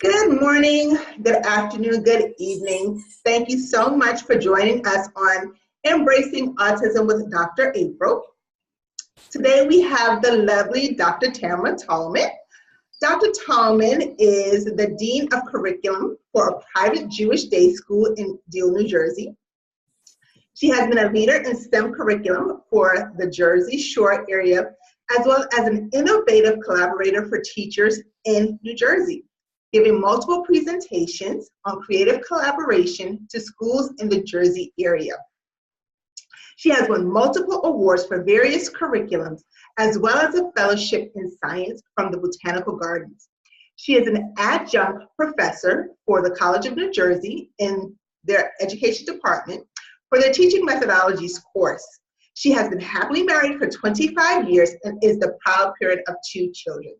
Good morning, good afternoon, good evening. Thank you so much for joining us on Embracing Autism with Dr. April. Today we have the lovely Dr. Tallman. Dr. Tallman is the Dean of Curriculum for a private Jewish day school in Deal, New Jersey. She has been a leader in STEM curriculum for the Jersey Shore area, as well as an innovative collaborator for teachers in New Jersey, giving multiple presentations on creative collaboration to schools in the Jersey area. She has won multiple awards for various curriculums, as well as a fellowship in science from the Botanical Gardens. She is an adjunct professor for the College of New Jersey in their education department for their teaching methodologies course. She has been happily married for 25 years and is the proud parent of 2 children.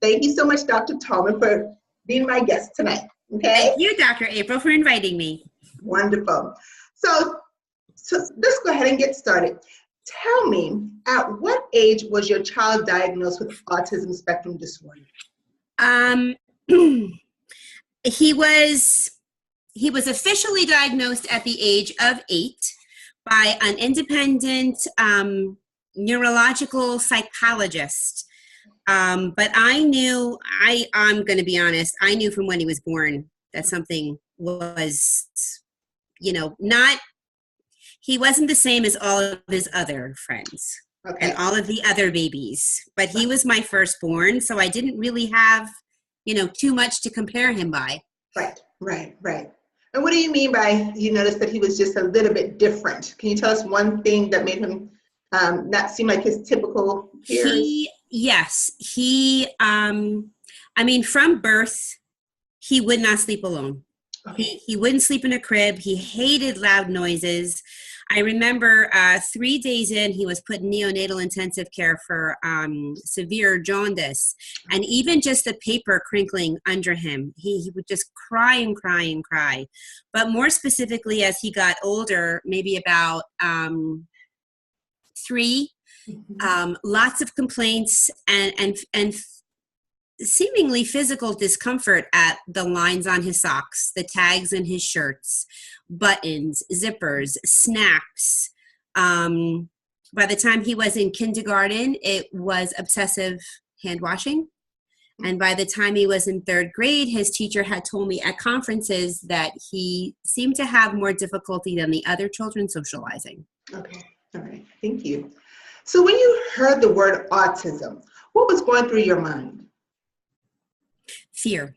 Thank you so much, Dr. Tallman, for being my guest tonight. Okay? Thank you, Dr. April, for inviting me. Wonderful. So let's go ahead and get started. Tell me, at what age was your child diagnosed with autism spectrum disorder? He was officially diagnosed at the age of 8 by an independent neurological psychologist. But I'm going to be honest, I knew from when he was born that something was, he wasn't the same as all of his other friends and all of the other babies, but he was my firstborn, so I didn't really have, too much to compare him by. Right. And what do you mean by you noticed that he was just a little bit different? Can you tell us one thing that made him not seem like his typical peers? From birth, he would not sleep alone. Okay. He wouldn't sleep in a crib. He hated loud noises. I remember 3 days in, he was put in neonatal intensive care for severe jaundice. And even just the paper crinkling under him, he would just cry and cry and cry. But more specifically, as he got older, maybe about 3, lots of complaints and seemingly physical discomfort at the lines on his socks, the tags in his shirts, buttons, zippers, snaps. By the time he was in kindergarten, it was obsessive hand washing. And by the time he was in 3rd grade, his teacher had told me at conferences that he seemed to have more difficulty than the other children socializing. Okay, all right, thank you. So when you heard the word autism, what was going through your mind? Fear.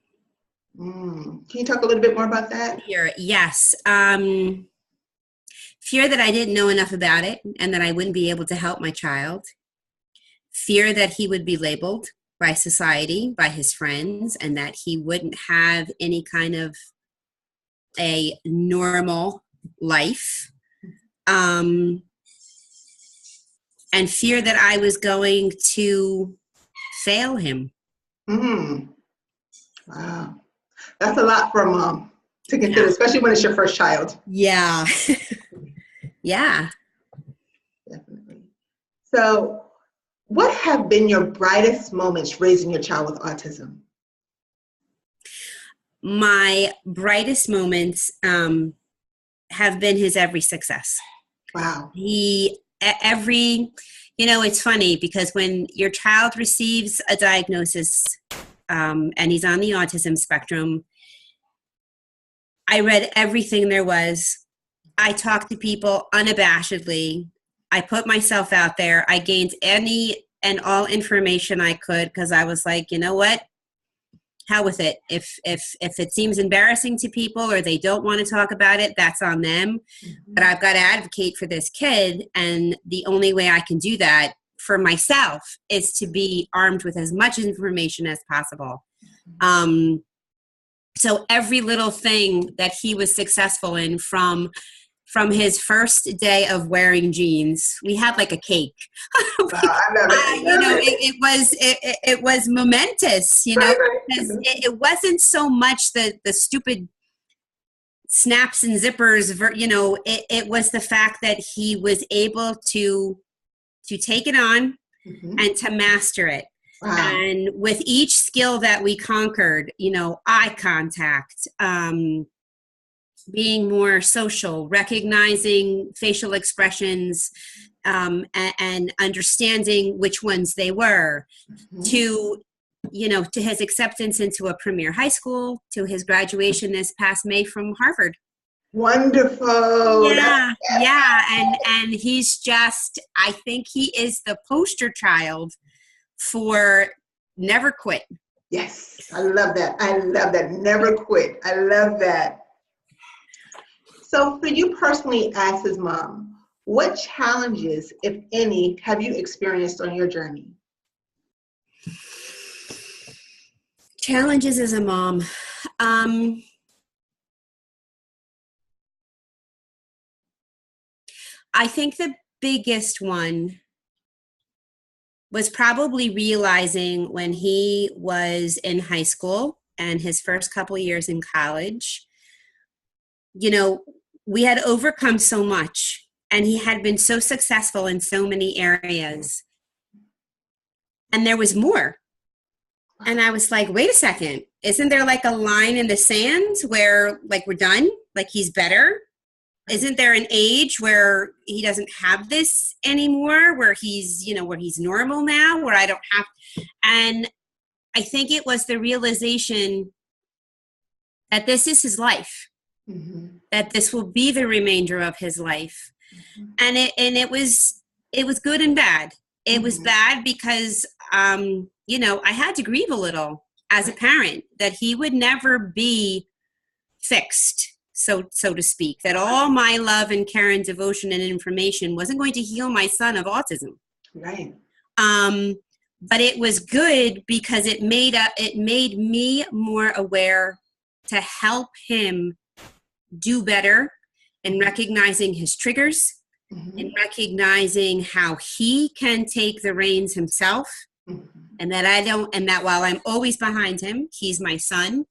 Can you talk a little bit more about that? Fear, yes. Fear that I didn't know enough about it and that I wouldn't be able to help my child. Fear that he would be labeled by society, by his friends, and that he wouldn't have any kind of a normal life. And fear that I was going to fail him. Wow. That's a lot for a mom to consider, especially when it's your first child. Yeah. Yeah. Definitely. So what have been your brightest moments raising your child with autism? My brightest moments have been his every success. Wow. It's funny because when your child receives a diagnosis and he's on the autism spectrum, I read everything there was. I talked to people unabashedly. I put myself out there. I gained any and all information I could because I was like, you know what? Hell with it. If it seems embarrassing to people or they don't want to talk about it, that's on them. But I've got to advocate for this kid, and the only way I can do that for myself is to be armed with as much information as possible. So every little thing that he was successful in, from his first day of wearing jeans, we had like a cake. It was momentous, because it wasn't so much the stupid snaps and zippers, it was the fact that he was able to take it on and to master it. Wow. And with each skill that we conquered, eye contact, being more social, recognizing facial expressions, and understanding which ones they were, Mhm. to to his acceptance into a premier high school, to his graduation this past May from Harvard. Wonderful. Yeah, yeah, and he's just, I think he is the poster child for never quit. Yes, I love that. I love that. Never quit. I love that. So for you personally as his mom, what challenges, if any, have you experienced on your journey? Challenges as a mom. I think the biggest one was probably realizing when he was in high school and his first couple years in college, we had overcome so much and he had been so successful in so many areas. And there was more. And I was like, wait a second, isn't there like a line in the sand where like we're done? Like he's better? Isn't there an age where he doesn't have this anymore, where he's normal now, where I don't have, and I think it was the realization that this is his life, Mm-hmm. that this will be the remainder of his life. Mm-hmm. And it was good and bad. It was Mm-hmm. bad because, I had to grieve a little as a parent that he would never be fixed, so to speak, that all my love and care and devotion and information wasn't going to heal my son of autism. Right. But it was good because it made me more aware to help him do better in recognizing his triggers, Mm-hmm. in recognizing how he can take the reins himself, Mm-hmm. and that while I'm always behind him, he's my son.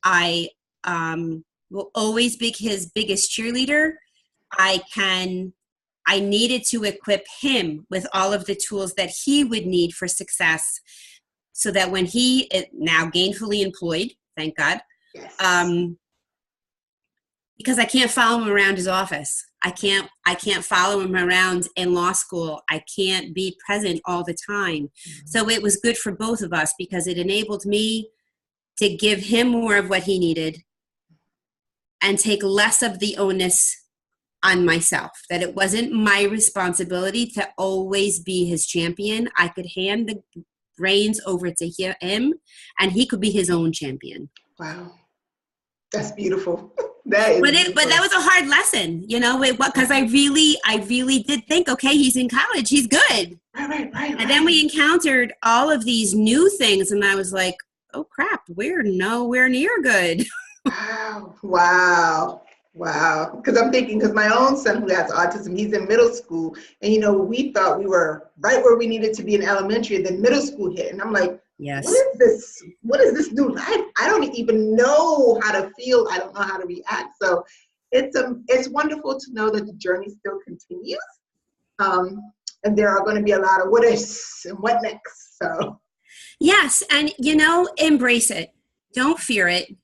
I will always be his biggest cheerleader. I needed to equip him with all of the tools that he would need for success so that when he is now gainfully employed, thank God, Yes. because I can't follow him around his office. I can't follow him around in law school. I can't be present all the time. Mm-hmm. So it was good for both of us because it enabled me to give him more of what he needed and take less of the onus on myself, that it wasn't my responsibility to always be his champion. I could hand the reins over to him and he could be his own champion. Wow. That's beautiful. That is beautiful. But that was a hard lesson, because I really did think, okay, he's in college, he's good. Right. And then we encountered all of these new things and I was like, oh crap, we're nowhere near good. Wow. Because I'm thinking, because my own son who has autism, he's in middle school, and we thought we were right where we needed to be in elementary, and then middle school hit, and I'm like, yes, what is this new life? I don't even know how to feel. I don't know how to react. So it's wonderful to know that the journey still continues, and there are going to be a lot of what ifs and what next. So yes, and embrace it. Don't fear it.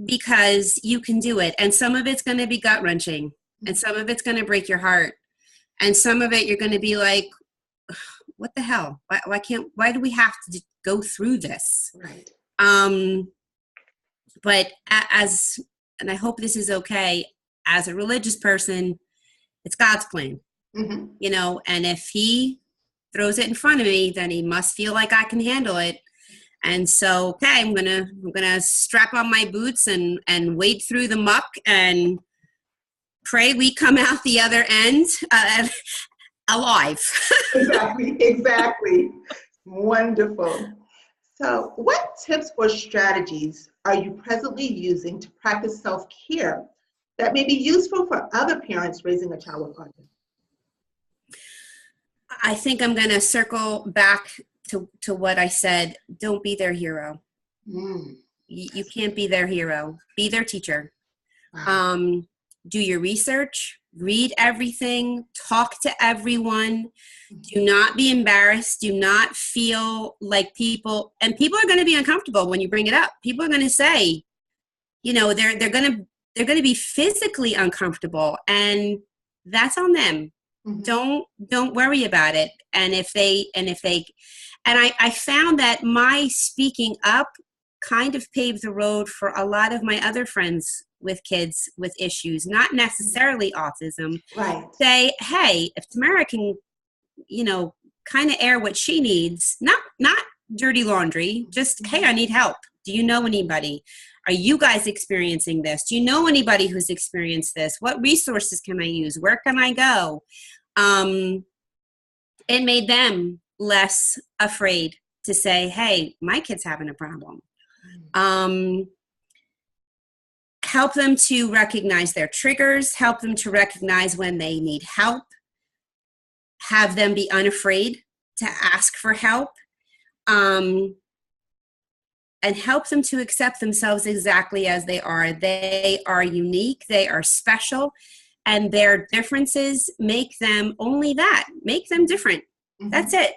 Because you can do it. And some of it's going to be gut wrenching and some of it's going to break your heart. And some of it you're going to be like, what the hell? Why do we have to go through this? Right. But and I hope this is okay, as a religious person, it's God's plan, Mm-hmm. And if he throws it in front of me, then he must feel like I can handle it. And so, okay, I'm gonna strap on my boots and wade through the muck and pray we come out the other end alive. Exactly. Wonderful. So, what tips or strategies are you presently using to practice self-care that may be useful for other parents raising a child with autism? I think I'm gonna circle back to what I said. Don't be their hero. You can't be their hero. Be their teacher. Wow. Do your research. read everything, talk to everyone. Do not be embarrassed. Do not feel like people are going to be uncomfortable when you bring it up. People are going to say, they're going to be physically uncomfortable, and that's on them. Don't worry about it. And I found that my speaking up kind of paved the road for a lot of my other friends with kids with issues, not necessarily autism. Right. Say, hey, if Tamara can, kind of air what she needs, not dirty laundry, just, hey, I need help. Do you know anybody? Are you guys experiencing this? Do you know anybody who's experienced this? What resources can I use? Where can I go? It made them less afraid to say, hey, my kid's having a problem. Help them to recognize their triggers, help them to recognize when they need help, have them be unafraid to ask for help, and help them to accept themselves exactly as they are. They are unique, they are special, and their differences make them only that, make them different. That's it.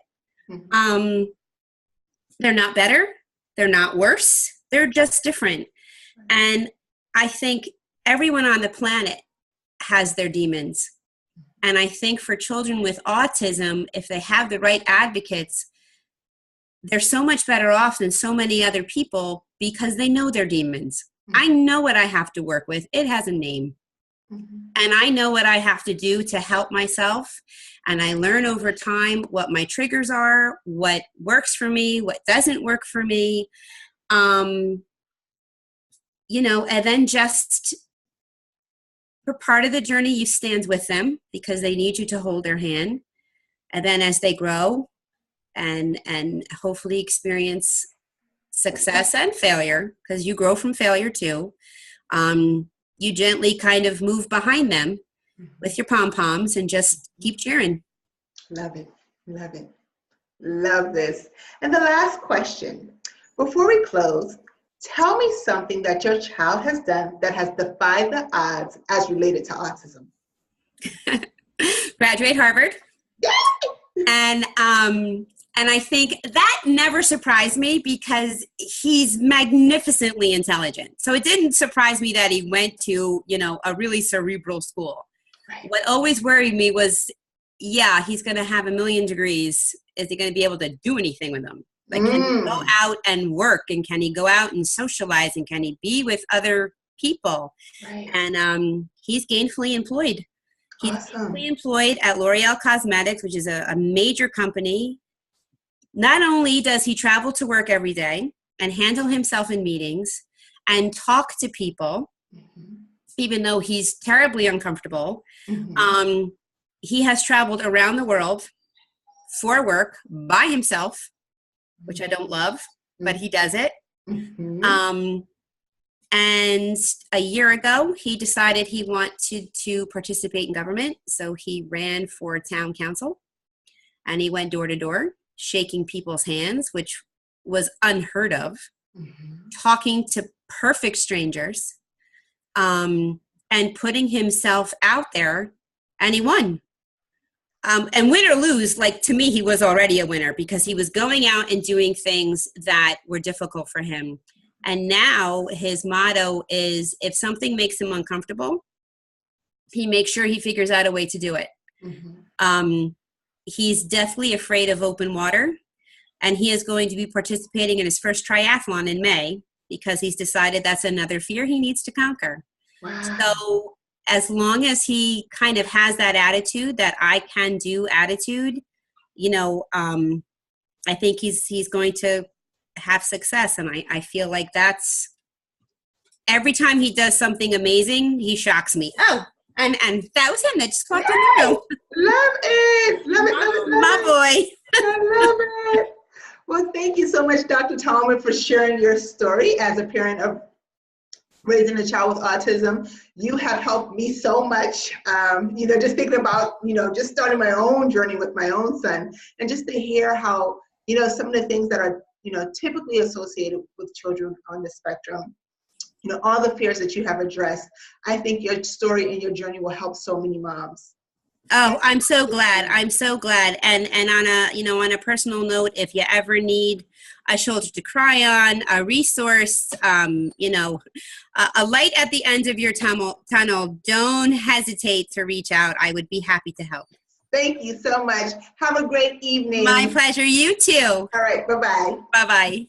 They're not better, they're not worse, they're just different. And I think everyone on the planet has their demons. And I think for children with autism, if they have the right advocates, they're so much better off than so many other people because they know their demons. I know what I have to work with. It has a name. And I know what I have to do to help myself. And I learn over time what my triggers are, what works for me, what doesn't work for me. And then just for part of the journey, you stand with them because they need you to hold their hand. And then as they grow and hopefully experience success and failure, because you grow from failure too, you gently kind of move behind them with your pom-poms and just keep cheering. Love it. Love it. Love this. And the last question, before we close, tell me something that your child has done that has defied the odds as related to autism. Graduate Harvard. And I think that never surprised me because he's magnificently intelligent. So it didn't surprise me that he went to, a really cerebral school. Right. What always worried me was, he's going to have 1 million degrees. Is he going to be able to do anything with them? Like, can he go out and work? And can he go out and socialize? And can he be with other people? Right. And he's gainfully employed. He's gainfully employed at L'Oreal Cosmetics, which is a major company. Not only does he travel to work every day and handle himself in meetings and talk to people, even though he's terribly uncomfortable, he has traveled around the world for work by himself, which I don't love, but he does it. And a year ago, he decided he wanted to participate in government. So he ran for town council and he went door to door, shaking people's hands, which was unheard of, talking to perfect strangers, and putting himself out there, and he won. And win or lose, like, to me, he was already a winner because he was going out and doing things that were difficult for him. And now his motto is, if something makes him uncomfortable, he makes sure he figures out a way to do it. He's deathly afraid of open water, and he is going to be participating in his first triathlon in May because he's decided that's another fear he needs to conquer. Wow. So as long as he kind of has that attitude, that I can do attitude, I think he's going to have success. And I feel like that's, every time he does something amazing, he shocks me. Oh, and that was him that just walked in the room. Love it. Love it. Love it. Love My boy. I love it. Well, thank you so much, Dr. Tallman, for sharing your story as a parent of raising a child with autism. You have helped me so much, just thinking about, just starting my own journey with my own son, and just to hear how, some of the things that are, typically associated with children on the spectrum, all the fears that you have addressed. I think your story and your journey will help so many moms. Oh, I'm so glad. I'm so glad. And on a, on a personal note, if you ever need a shoulder to cry on, a resource, a light at the end of your tunnel, don't hesitate to reach out. I would be happy to help. Thank you so much. Have a great evening. My pleasure. You too. All right. Bye-bye. Bye-bye.